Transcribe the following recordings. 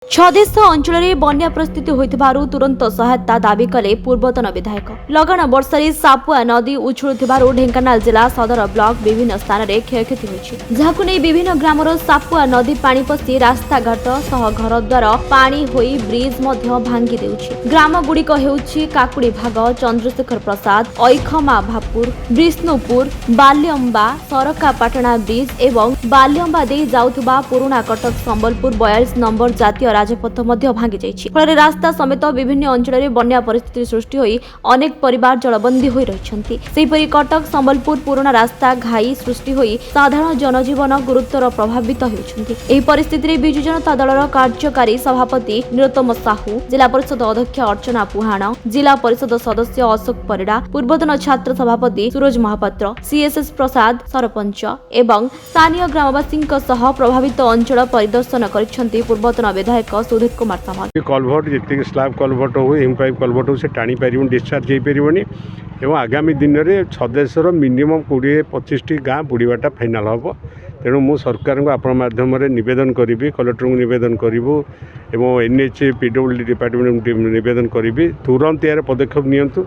छदेश अंचल बन्या परिस्थिति होइथिबारु तुरंत सहायता दाबी कले पूर्वतन विधायक। लगाण वर्षा सापुआ नदी उछुलुथिबारु ढेंकानाल जिला सदर ब्लॉक विभिन्न स्थान में क्षयक्षति होइछि, जाहाकु नै विभिन्न ग्रामर सापुआ नदी पानी पसी रास्ताघाट सह घरद्वार पानी होई ब्रिज मध्य भांगी देउछि। ग्राम गुड़िक हेउछि काकुड़ी भाग, चंद्रशेखर प्रसाद, ऐखमा भापुर, विष्णुपुर, बाल्यम्बा, सरकापाटଣା ब्रिज एवं बाल्यम्बा दे जाउथुबा पुराना कटक संबलपुर 42 नंबर जातीय राजपथ मध्य भांगी जाइछि। फल रास्ता समेत विभिन्न अंचल में बन्या परिस्थिति सृष्टि होई अनेक परिवार जलबंदी होई रहिछन्ति। सेहिपरि कटक संबलपुर पुराना रास्ता घाई सृष्टि होई साधारण जनजीवन गुरुतर प्रभावित होउछन्ति। एही परिस्थिति रे बिजु जनता दलर कार्यकारी सभापति निरोत्तम साहू, जिला परिषद अध्यक्ष अर्चना पुहाण, जिला परिषद सदस्य अशोक परिड़ा, पूर्वतन छात्र सभापति सूरज महापात्र, सीएसएस प्रसाद, सरपंच एवं स्थानीय ग्रामवासी प्रभावित अंचल परिदर्शन करिसेंति पूर्वतन विधायक सुधीर कुमार सामल। कलभट जी स्लाब कलभट हो हिम पाइप कलभट हो से टाणी पार डिस्चार्ज हो पारनि एवं आगामी दिन में छदेशर मिनिमम 20-25 गाँ बुड़ाटा फाइनाल हम। तेणु मु सरकार को आपण माध्यम नवेदन करी, कलेक्टर को नवेदन करूँ एवं एनएच पीडब्ल्यूडी डिपार्टमेंट नवेदन करी तुरंत यार पदक्षेप नियंतु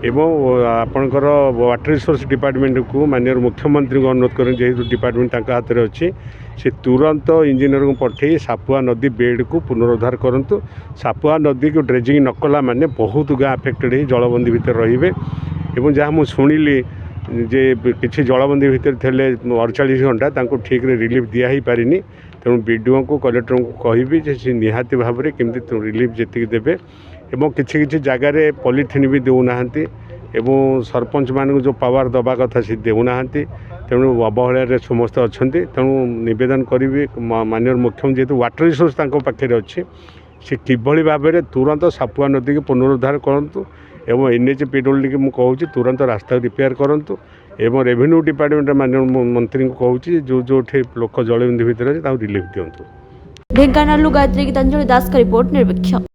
एवं आपणकर वाटर रिसोर्स डिपार्टमेंट को माननीय मुख्यमंत्री को अनुरोध करें, जेहेतु डिपार्टमेंट हाथ में अच्छी से तुरंत इंजीनियर को पठे सापुआ नदी बेड को पुनरुद्धार करूँ। सापुआ नदी को ड्रेजिंग नकला माने बहुत गाँ अफेक्टेड हो जलबंदी भितर रे एवं जहाँ मुझे शुणिली जे किसी जलबंदी भितर थे 48 घंटा ठीक रिलीफ दिखाई पारिनी। तेणु बीडीओ को कलेक्टर को कहि निहाती भाव में केमती रिलीफ जी देवे एवं किसी जगार पॉलिथिन भी देना एवं सरपंच मान जो पावर दबा कथा से देना। तेणु अवहेला समस्त अच्छा तेणु नवेदन करी माननीय मुख्यमंत्री जेहेतु वाटर रिसोर्स पाखे अच्छी से किभली भाव में तुरंत सापुआ नदी को पुनरुद्धार करूँ एवं एनएच पीडब्ल्यूडी को मुझे तुरंत रास्ता रिपेयर करूँ एवं रेवेन्यू डिपार्टमेंट माननीय मंत्री को कहूँ जो लोक जलबंदी भितर रिलीफ दिंतु। ढेंकानाल गायत्री गीतांजलि दास का रिपोर्ट निर्वीक्ष।